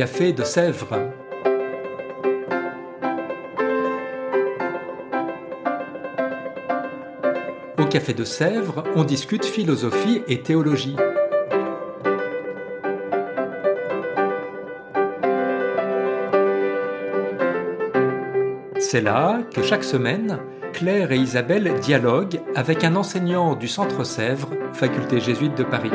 Café de Sèvres. Au Café de Sèvres, on discute philosophie et théologie. C'est là que chaque semaine, Claire et Isabelle dialoguent avec un enseignant du Centre Sèvres, faculté jésuite de Paris.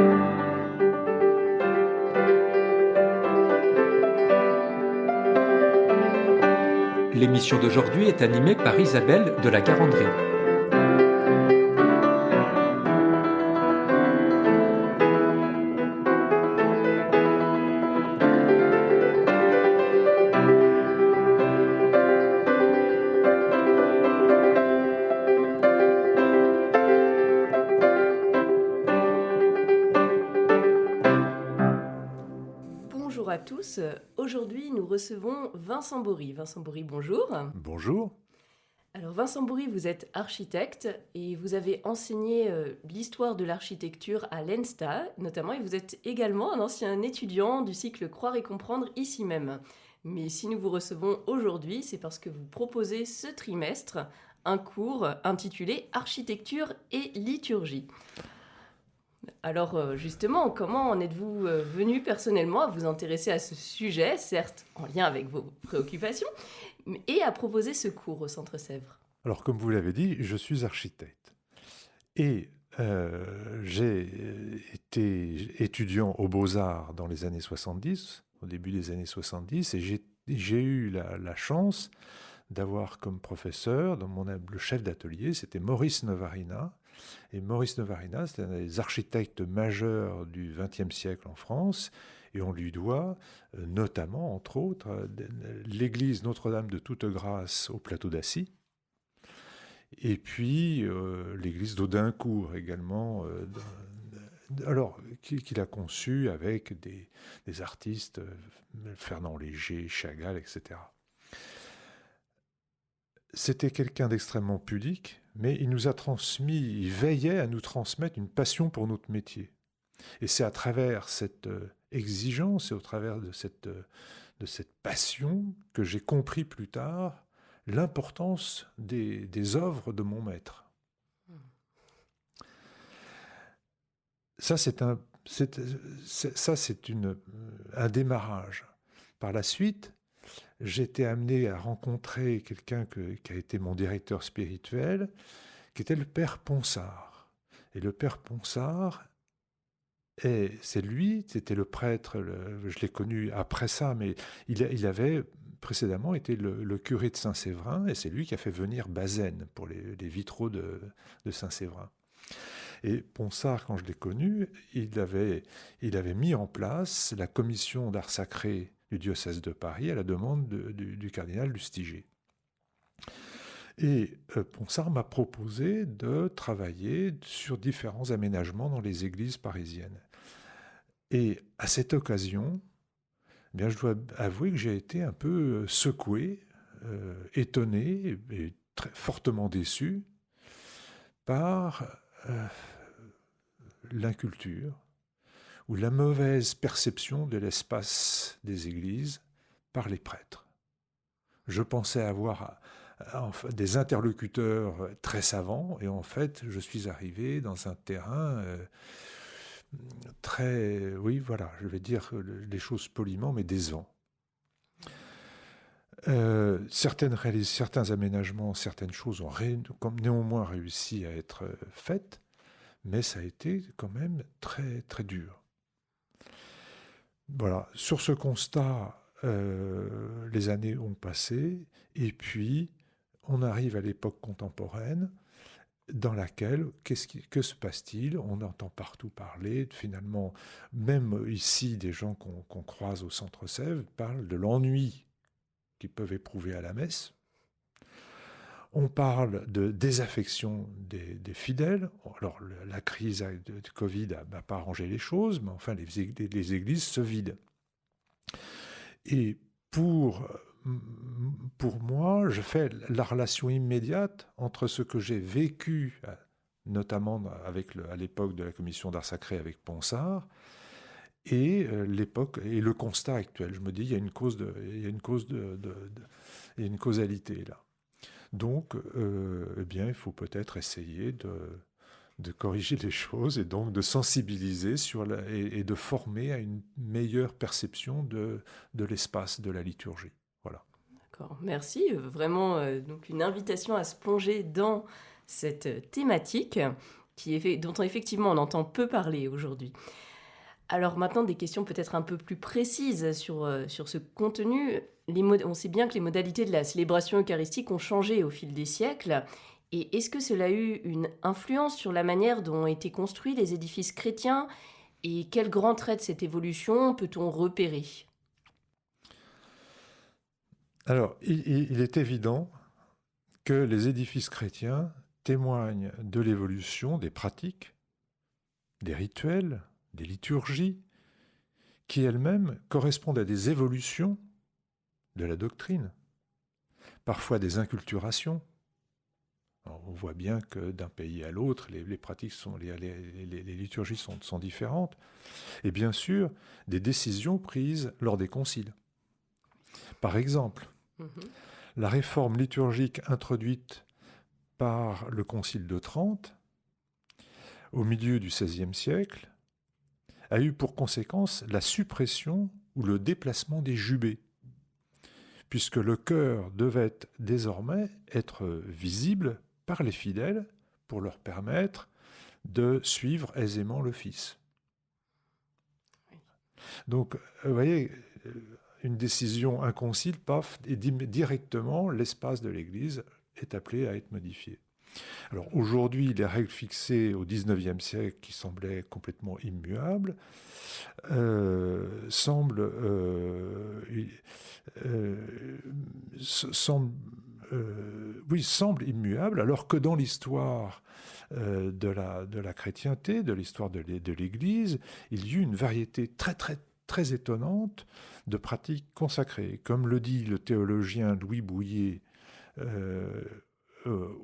L'émission d'aujourd'hui est animée par Isabelle de la Garandrie. Bonjour à tous, aujourd'hui nous recevons Vincent Bory. Vincent Bory, bonjour. Bonjour. Alors Vincent Bory, vous êtes architecte et vous avez enseigné l'histoire de l'architecture à l'ENSTA notamment, et vous êtes également un ancien étudiant du cycle Croire et comprendre ici même. Mais si nous vous recevons aujourd'hui, c'est parce que vous proposez ce trimestre un cours intitulé Architecture et liturgie. Alors justement, comment en êtes-vous venu personnellement à vous intéresser à ce sujet, certes en lien avec vos préoccupations, et à proposer ce cours au Centre Sèvres? Alors, comme vous l'avez dit, je suis architecte. Et j'ai été étudiant aux Beaux-Arts dans les années 70, au début des années 70, et j'ai eu la chance d'avoir comme professeur, le chef d'atelier, c'était Maurice Novarina. Et Maurice Novarina, c'était un des architectes majeurs du XXe siècle en France, et on lui doit notamment, entre autres, l'église Notre-Dame de Toute-Grâce au plateau d'Assy, et puis l'église d'Audincourt également, qu'il a conçue avec des artistes, Fernand Léger, Chagall, etc. C'était quelqu'un d'extrêmement pudique, mais il veillait à nous transmettre une passion pour notre métier. Et c'est à travers cette exigence et au travers de cette passion que j'ai compris plus tard l'importance des œuvres de mon maître. Ça, c'est un démarrage. Par la suite, j'ai été amené à rencontrer quelqu'un qui a été mon directeur spirituel, qui était le père Ponsard. Et le père Ponsard, c'était le prêtre, je l'ai connu après ça, mais il avait précédemment été le curé de Saint-Séverin, et c'est lui qui a fait venir Bazaine pour les vitraux de Saint-Séverin. Et Ponsard, quand je l'ai connu, il avait mis en place la commission d'art sacré du diocèse de Paris à la demande du cardinal Lustiger. Et Ponsard m'a proposé de travailler sur différents aménagements dans les églises parisiennes. Et à cette occasion, eh bien, je dois avouer que j'ai été un peu secoué, étonné et très fortement déçu par l'inculture ou la mauvaise perception de l'espace des églises par les prêtres. Je pensais avoir des interlocuteurs très savants, et en fait, je suis arrivé dans un terrain je vais dire les choses poliment, mais décevant. Certains aménagements, certaines choses ont néanmoins réussi à être faites, mais ça a été quand même très, très dur. Voilà, sur ce constat, les années ont passé, et puis on arrive à l'époque contemporaine, dans laquelle, que se passe-t-il? On entend partout parler, finalement, même ici, des gens qu'on croise au Centre Sèvres parlent de l'ennui qu'ils peuvent éprouver à la messe. On parle de désaffection des fidèles. Alors, la crise de Covid n'a pas arrangé les choses, mais enfin, les églises se vident. Et pour moi, je fais la relation immédiate entre ce que j'ai vécu, notamment à l'époque de la commission d'art sacré avec Ponsard, et l'époque et le constat actuel. Je me dis, il y a une causalité là. Donc, eh bien, il faut peut-être essayer de corriger les choses et donc de sensibiliser et de former à une meilleure perception de l'espace, de la liturgie. Voilà. D'accord, merci. Vraiment, donc une invitation à se plonger dans cette thématique dont effectivement on entend peu parler aujourd'hui. Alors maintenant, des questions peut-être un peu plus précises sur ce contenu. On sait bien que les modalités de la célébration eucharistique ont changé au fil des siècles. Et est-ce que cela a eu une influence sur la manière dont ont été construits les édifices chrétiens? Et quels grands traits de cette évolution peut-on repérer? Alors, il est évident que les édifices chrétiens témoignent de l'évolution des pratiques, des rituels, des liturgies, qui elles-mêmes correspondent à des évolutions de la doctrine, parfois des inculturations. Alors, on voit bien que d'un pays à l'autre, les pratiques les liturgies sont différentes, et bien sûr, des décisions prises lors des conciles. Par exemple, la réforme liturgique introduite par le Concile de Trente, au milieu du XVIe siècle, a eu pour conséquence la suppression ou le déplacement des jubés, puisque le chœur devait désormais être visible par les fidèles pour leur permettre de suivre aisément l'office. Donc, vous voyez, une décision, un concile, paf, et directement, l'espace de l'Église est appelé à être modifié. Alors aujourd'hui, les règles fixées au XIXe siècle, qui semblaient complètement immuables, semblent immuables, alors que dans l'histoire de la chrétienté, de l'histoire de l'Église, il y eut une variété très, très, très étonnante de pratiques consacrées. Comme le dit le théologien Louis Bouillet,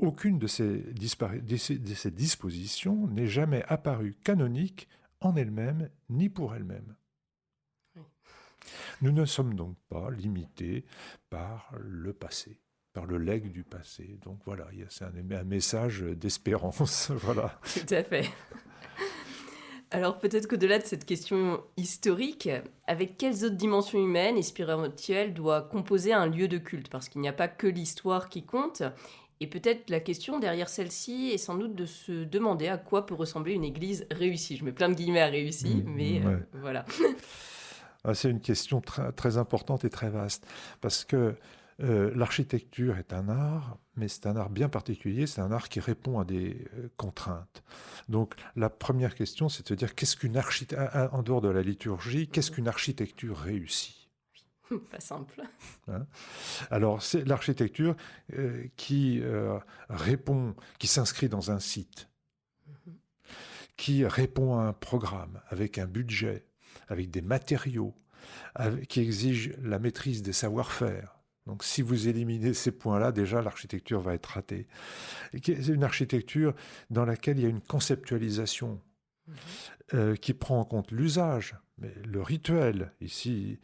aucune de ces dispositions n'est jamais apparue canonique en elle-même ni pour elle-même. Oui. Nous ne sommes donc pas limités par le passé, par le legs du passé. Donc voilà, c'est un message d'espérance. Voilà. Tout à fait. Alors peut-être qu'au-delà de cette question historique, avec quelles autres dimensions humaines et spirituelles doit composer un lieu de culte? Parce qu'il n'y a pas que l'histoire qui compte. Et peut-être la question derrière celle-ci est sans doute de se demander à quoi peut ressembler une église réussie. Je mets plein de guillemets à réussie, mais ouais. Voilà. C'est une question très, très importante et très vaste, parce que l'architecture est un art, mais c'est un art bien particulier, c'est un art qui répond à des contraintes. Donc la première question, c'est de se dire, qu'est-ce qu'une en dehors de la liturgie, qu'est-ce qu'une architecture réussie? Pas simple. Hein? Alors, c'est l'architecture qui répond, qui s'inscrit dans un site, qui répond à un programme, avec un budget, avec des matériaux, qui exige la maîtrise des savoir-faire. Donc, si vous éliminez ces points-là, déjà, l'architecture va être ratée. C'est une architecture dans laquelle il y a une conceptualisation qui prend en compte l'usage, mais le rituel, ici,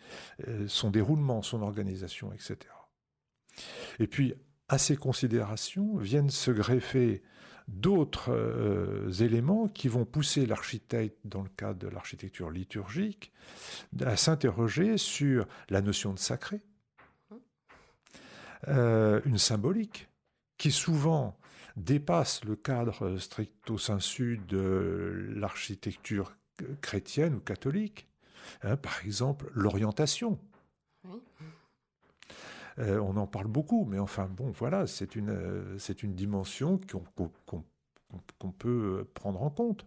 son déroulement, son organisation, etc. Et puis, à ces considérations viennent se greffer d'autres éléments qui vont pousser l'architecte, dans le cadre de l'architecture liturgique, à s'interroger sur la notion de sacré, une symbolique qui souvent dépasse le cadre stricto sensu de l'architecture chrétienne ou catholique. Par exemple, l'orientation. Oui. On en parle beaucoup, mais enfin bon, voilà, c'est une dimension qu'on peut prendre en compte.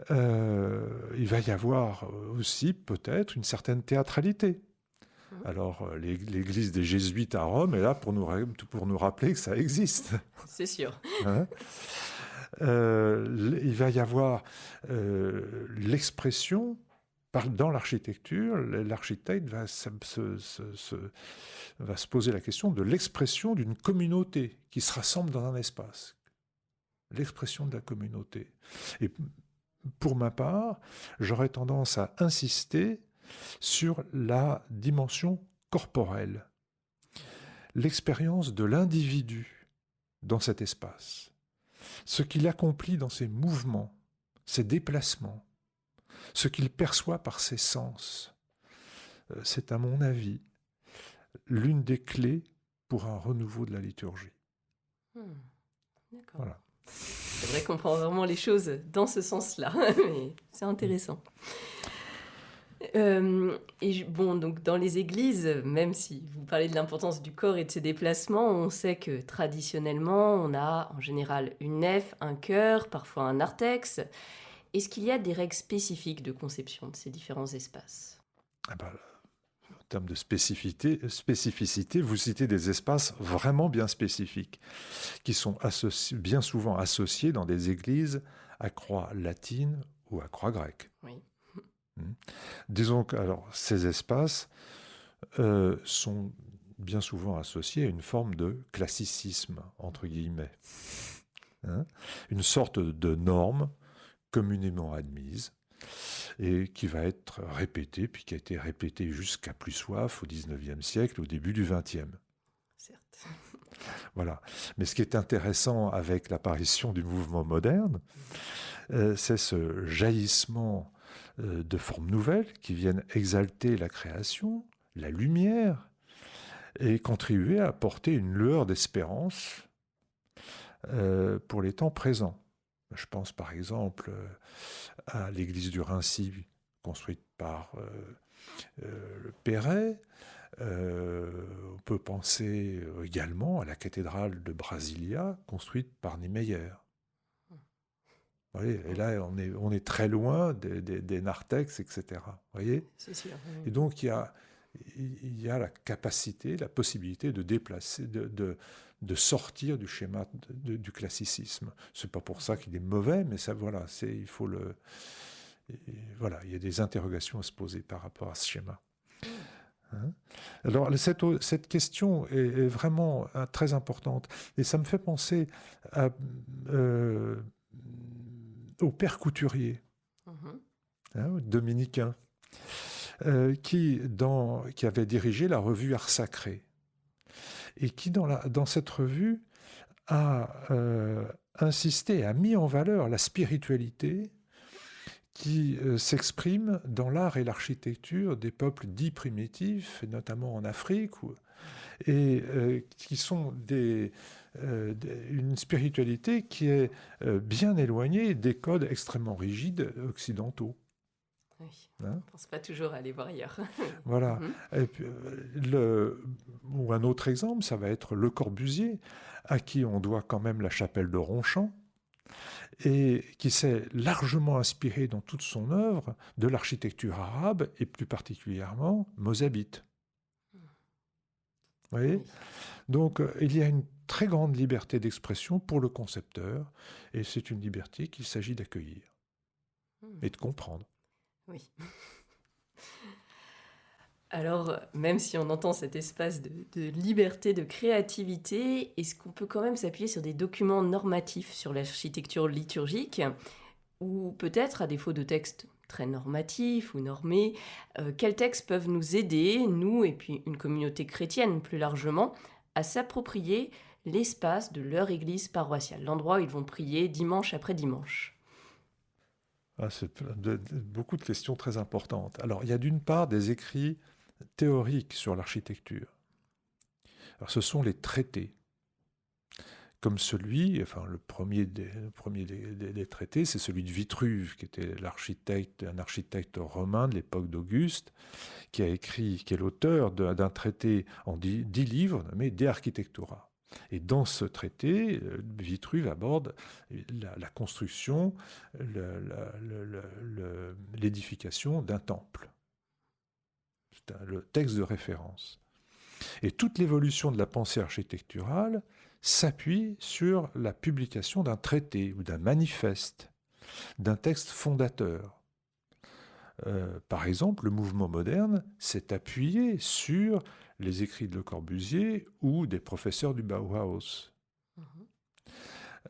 Il va y avoir aussi peut-être une certaine théâtralité. Alors, l'église des Jésuites à Rome est là pour nous rappeler que ça existe. C'est sûr. Il va y avoir l'expression, dans l'architecture, l'architecte va se poser la question de l'expression d'une communauté qui se rassemble dans un espace. L'expression de la communauté. Et pour ma part, j'aurais tendance à insister sur la dimension corporelle, l'expérience de l'individu dans cet espace, ce qu'il accomplit dans ses mouvements, ses déplacements, ce qu'il perçoit par ses sens. C'est à mon avis l'une des clés pour un renouveau de la liturgie. D'accord. Voilà. C'est vrai qu'on prend vraiment les choses dans ce sens-là, mais c'est intéressant. Donc dans les églises, même si vous parlez de l'importance du corps et de ses déplacements, on sait que traditionnellement, on a en général une nef, un chœur, parfois un narthex. Est-ce qu'il y a des règles spécifiques de conception de ces différents espaces ? En termes de spécificité, vous citez des espaces vraiment bien spécifiques, qui sont bien souvent associés dans des églises à croix latine ou à croix grecque. Oui. Disons que ces espaces sont bien souvent associés à une forme de classicisme, entre guillemets. Une sorte de norme communément admise, et qui va être répétée, puis qui a été répétée jusqu'à plus soif au XIXe siècle, au début du XXe. Certes. Voilà. Mais ce qui est intéressant avec l'apparition du mouvement moderne, c'est ce jaillissement de formes nouvelles qui viennent exalter la création, la lumière, et contribuer à apporter une lueur d'espérance pour les temps présents. Je pense par exemple à l'église du Raincy, construite par le Perret. On peut penser également à la cathédrale de Brasilia, construite par Niemeyer. Vous voyez, et là, on est très loin des narthex, etc. Vous voyez ? C'est sûr. Oui. Et donc, il y a la capacité, la possibilité de déplacer, de sortir du schéma du classicisme. C'est pas pour ça qu'il est mauvais, mais ça, voilà, il faut voilà, il y a des interrogations à se poser par rapport à ce schéma. Alors, cette question est vraiment très importante, et ça me fait penser au père couturier, dominicain, qui avait dirigé la revue Art Sacré, et qui, dans cette revue, a insisté, a mis en valeur la spiritualité qui s'exprime dans l'art et l'architecture des peuples dits primitifs, notamment en Afrique, et qui sont une spiritualité qui est bien éloignée des codes extrêmement rigides occidentaux. Oui, on ne pense pas toujours à aller voir ailleurs. Voilà. Et puis, ou un autre exemple, ça va être Le Corbusier, à qui on doit quand même la chapelle de Ronchamp, et qui s'est largement inspiré dans toute son œuvre de l'architecture arabe, et plus particulièrement mozabite. Vous voyez ? Donc, il y a une très grande liberté d'expression pour le concepteur, et c'est une liberté qu'il s'agit d'accueillir et de comprendre. Oui. Alors, même si on entend cet espace de liberté, de créativité, est-ce qu'on peut quand même s'appuyer sur des documents normatifs sur l'architecture liturgique, ou peut-être, à défaut de textes très normatifs ou normés, quels textes peuvent nous aider, nous et puis une communauté chrétienne plus largement, à s'approprier l'espace de leur église paroissiale, l'endroit où ils vont prier dimanche après dimanche ? C'est beaucoup de questions très importantes. Alors, il y a d'une part des écrits théoriques sur l'architecture. Alors, ce sont les traités, comme celui, le premier des traités, c'est celui de Vitruve, qui était un architecte romain de l'époque d'Auguste, qui est l'auteur d'un traité en 10 livres nommé De Architectura. Et dans ce traité, Vitruve aborde la construction, l'édification d'un temple. C'est le texte de référence. Et toute l'évolution de la pensée architecturale s'appuie sur la publication d'un traité ou d'un manifeste, d'un texte fondateur. Par exemple, le mouvement moderne s'est appuyé sur les écrits de Le Corbusier ou des professeurs du Bauhaus.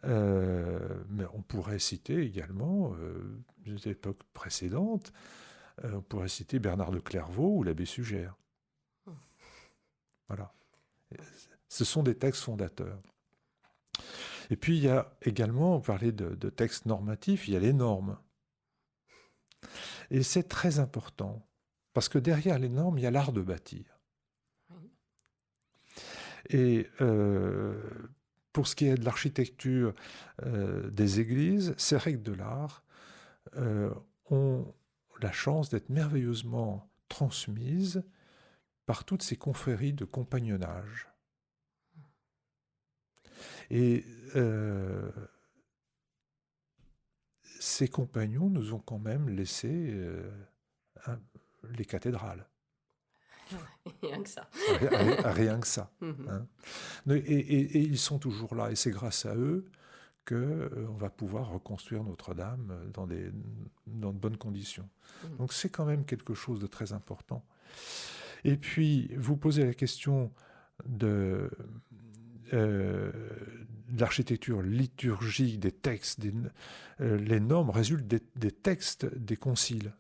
Mais on pourrait citer également des époques précédentes. On pourrait citer Bernard de Clairvaux ou l'abbé Sugère. Voilà. Ce sont des textes fondateurs. Et puis il y a également, on parlait de textes normatifs, il y a les normes. Et c'est très important, parce que derrière les normes, il y a l'art de bâtir. Oui. Et pour ce qui est de l'architecture des églises, ces règles de l'art ont la chance d'être merveilleusement transmises par toutes ces confréries de compagnonnage. Et ces compagnons nous ont quand même laissé les cathédrales. Rien que ça. Rien que ça. Hein. Et ils sont toujours là. Et c'est grâce à eux qu'on va pouvoir reconstruire Notre-Dame dans de bonnes conditions. Donc c'est quand même quelque chose de très important. Et puis, vous posez la question de l'architecture liturgique, des textes, les normes résultent des textes des conciles.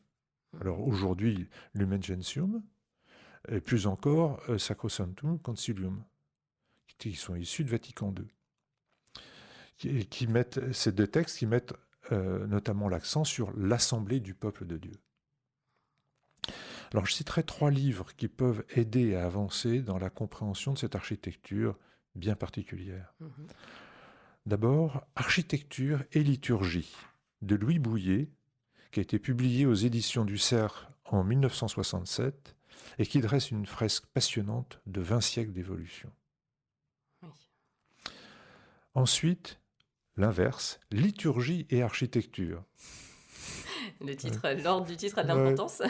Alors aujourd'hui, Lumen Gentium, et plus encore Sacrosanctum Concilium, qui sont issus de Vatican II. C'est des textes qui mettent notamment l'accent sur l'assemblée du peuple de Dieu. Alors je citerai 3 livres qui peuvent aider à avancer dans la compréhension de cette architecture bien particulière. D'abord, Architecture et liturgie de Louis Bouillet, qui a été publié aux éditions du Cerf en 1967 et qui dresse une fresque passionnante de 20 siècles d'évolution. Oui. Ensuite, l'inverse, Liturgie et architecture. L'ordre du titre a de l'importance.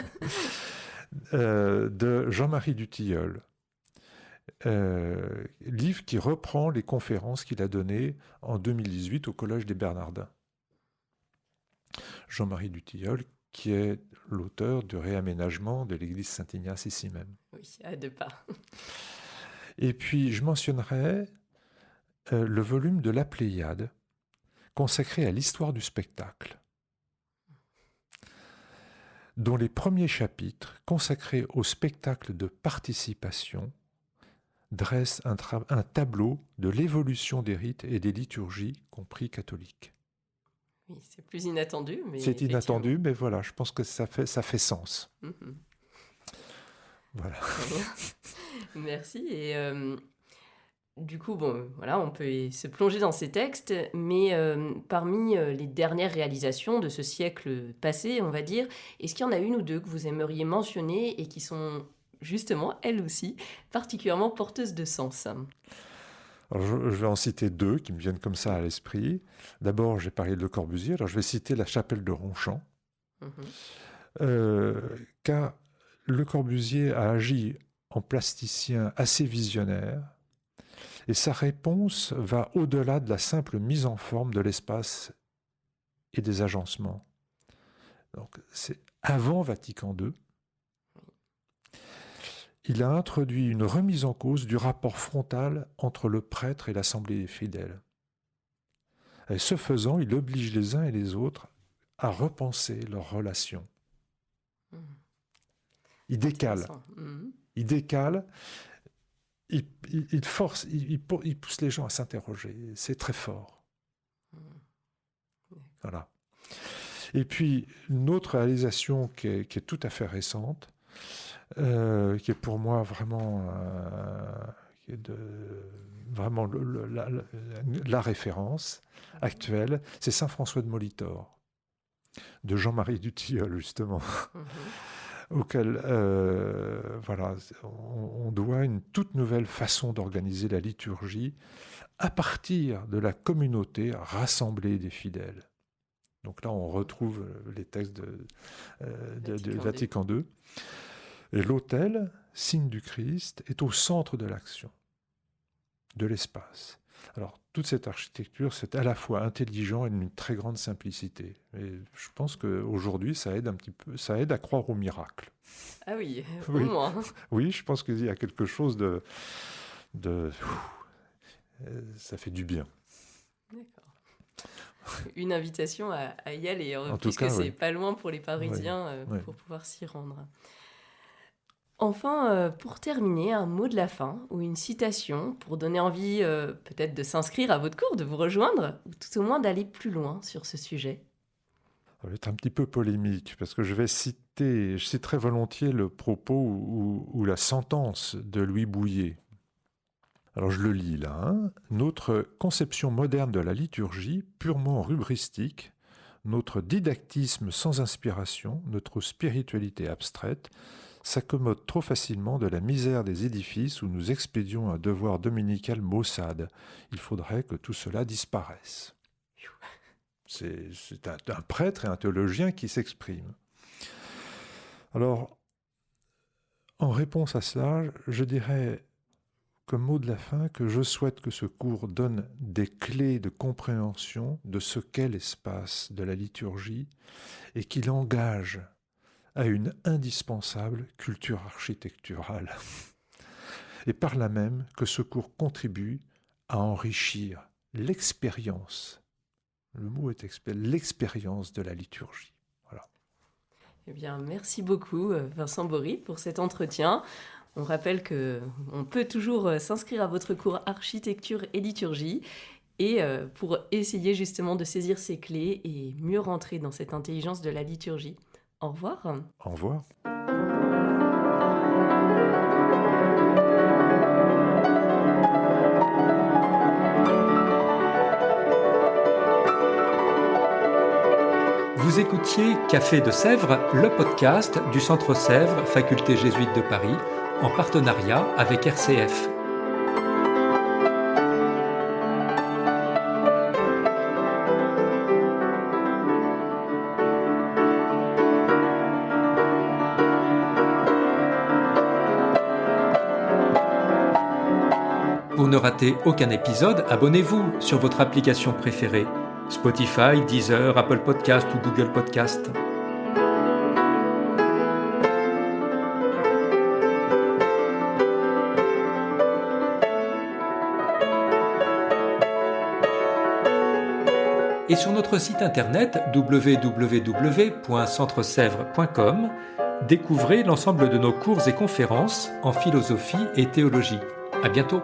De Jean-Marie Dutilleul. Livre qui reprend les conférences qu'il a données en 2018 au Collège des Bernardins. Jean-Marie Dutilleul, qui est l'auteur du réaménagement de l'église Saint-Ignace ici même. Oui, à 2 pas. Et puis, je mentionnerai le volume de La Pléiade, consacré à l'histoire du spectacle, dont les premiers chapitres, consacrés au spectacle de participation, dressent un tableau de l'évolution des rites et des liturgies, compris catholiques. Oui, c'est plus inattendu, mais c'est inattendu, mais voilà, je pense que ça fait sens. Voilà. Merci. Et du coup, bon, voilà, on peut se plonger dans ces textes, mais parmi les dernières réalisations de ce siècle passé, on va dire, est-ce qu'il y en a une ou deux que vous aimeriez mentionner et qui sont justement, elles aussi, particulièrement porteuses de sens? Alors, je vais en citer 2 qui me viennent comme ça à l'esprit. D'abord, j'ai parlé de Le Corbusier, alors je vais citer la chapelle de Ronchamp, car Le Corbusier a agi en plasticien assez visionnaire, et sa réponse va au-delà de la simple mise en forme de l'espace et des agencements. Donc, c'est avant Vatican II. Il a introduit une remise en cause du rapport frontal entre le prêtre et l'assemblée des fidèles. Et ce faisant, il oblige les uns et les autres à repenser leurs relations. Il décale. Il décale. Il force, il pousse les gens à s'interroger. C'est très fort. Voilà. Et puis, une autre réalisation qui est tout à fait récente, qui est pour moi vraiment, vraiment la référence actuelle, c'est Saint François de Molitor, de Jean-Marie Dutilleul, justement, auquel voilà, on doit une toute nouvelle façon d'organiser la liturgie à partir de la communauté rassemblée des fidèles. Donc là, on retrouve les textes de Vatican II. Et l'autel, signe du Christ, est au centre de l'action, de l'espace. Alors, toute cette architecture, c'est à la fois intelligent et d'une très grande simplicité. Et je pense qu'aujourd'hui, ça aide un petit peu, ça aide à croire au miracle. Ah oui, au moins. Oui, je pense qu'il y a quelque chose de ça fait du bien. D'accord. Une invitation à y aller, En tout puisque cas, c'est oui. pas loin pour les Parisiens Ouais. pour pouvoir s'y rendre. Enfin, pour terminer, un mot de la fin ou une citation pour donner envie peut-être de s'inscrire à votre cours, de vous rejoindre, ou tout au moins d'aller plus loin sur ce sujet. Ça va être un petit peu polémique parce que je citerai volontiers le propos ou la sentence de Louis Bouilhet. Alors je le lis là. Hein. Notre conception moderne de la liturgie, purement rubristique, notre didactisme sans inspiration, notre spiritualité abstraite, s'accommode trop facilement de la misère des édifices où nous expédions un devoir dominical maussade. Il faudrait que tout cela disparaisse. C'est un prêtre et un théologien qui s'expriment. Alors, en réponse à cela, je dirais comme mot de la fin que je souhaite que ce cours donne des clés de compréhension de ce qu'est l'espace de la liturgie et qu'il engage à une indispensable culture architecturale. Et par là même que ce cours contribue à enrichir l'expérience. Le mot est l'expérience de la liturgie. Voilà. Eh bien, merci beaucoup Vincent Bory pour cet entretien. On rappelle qu'on peut toujours s'inscrire à votre cours architecture et liturgie et pour essayer justement de saisir ces clés et mieux rentrer dans cette intelligence de la liturgie. Au revoir. Au revoir. Vous écoutiez Café de Sèvres, le podcast du Centre Sèvres, Faculté jésuite de Paris, en partenariat avec RCF. Pour ne rater aucun épisode, abonnez-vous sur votre application préférée. Spotify, Deezer, Apple Podcast ou Google Podcast. Et sur notre site internet www.centresèvres.com, découvrez l'ensemble de nos cours et conférences en philosophie et théologie. À bientôt.